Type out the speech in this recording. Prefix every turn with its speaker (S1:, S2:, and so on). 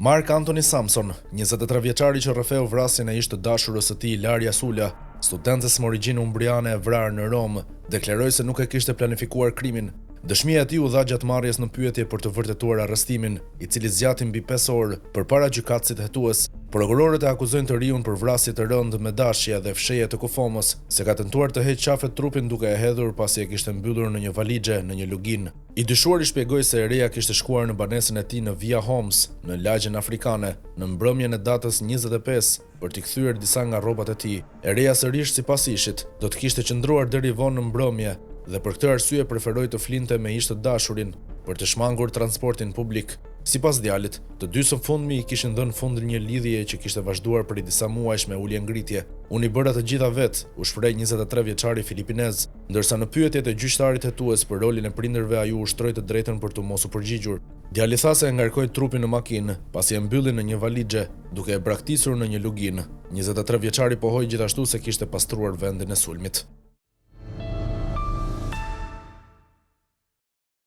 S1: Mark Anthony Samson, 23 vjeçari që rrëfeu vrasjen e ish të dashurës së tij Ilaria Sula, studentes me origjinë umbriane e vrarë në Rom, deklaroi se nuk e kishte planifikuar krimin. Dëshmia e tij u dha gjatë marrjes në pyetje për të vërtetuar arrestimin, i cili zgjati mbi 5 orë përpara gjykatësit hetues. Prokurorët e akuzojnë të riun për vrasje të rëndë me dashje dhe fshehje të kufomës, se ka tentuar të heqë qafe trupin duke e hedhur pasi e kishte mbyllur në një valixhe në një lugin. I dyshuari shpjegoi se e reja kishte shkuar në banesën e tij në Via Homs, në lagjen afrikane, në mbrëmjen e datës 25 për t'i kthyer disa nga rrobat e tij. E reja sërish sipas ishit do të kishte qëndruar deri vonë në mbrëmje dhe për këtë arsye preferoi të flinte me ish të dashurin për të shmangur transportin publik. Sipas djalit, të dy së fundmi i kishin dhënë fund një lidhje që kishte vazhduar për disa muajsh me ulje ngritje. Unë i bëra të gjitha vet, u shpreh 23 vjeçari filipinez, ndërsa në pyetjet e gjyqtarit hetues për rolin e prindërve ai u ushtroi të drejtën për të mos u përgjigjur. Djali tha se e ngarkoi trupin në makinë, pasi e mbylli në një valixhe, duke e braktisur në një lugin. 23 vjeçari pohoi gjithashtu se kishte pastruar vendin e sulmit.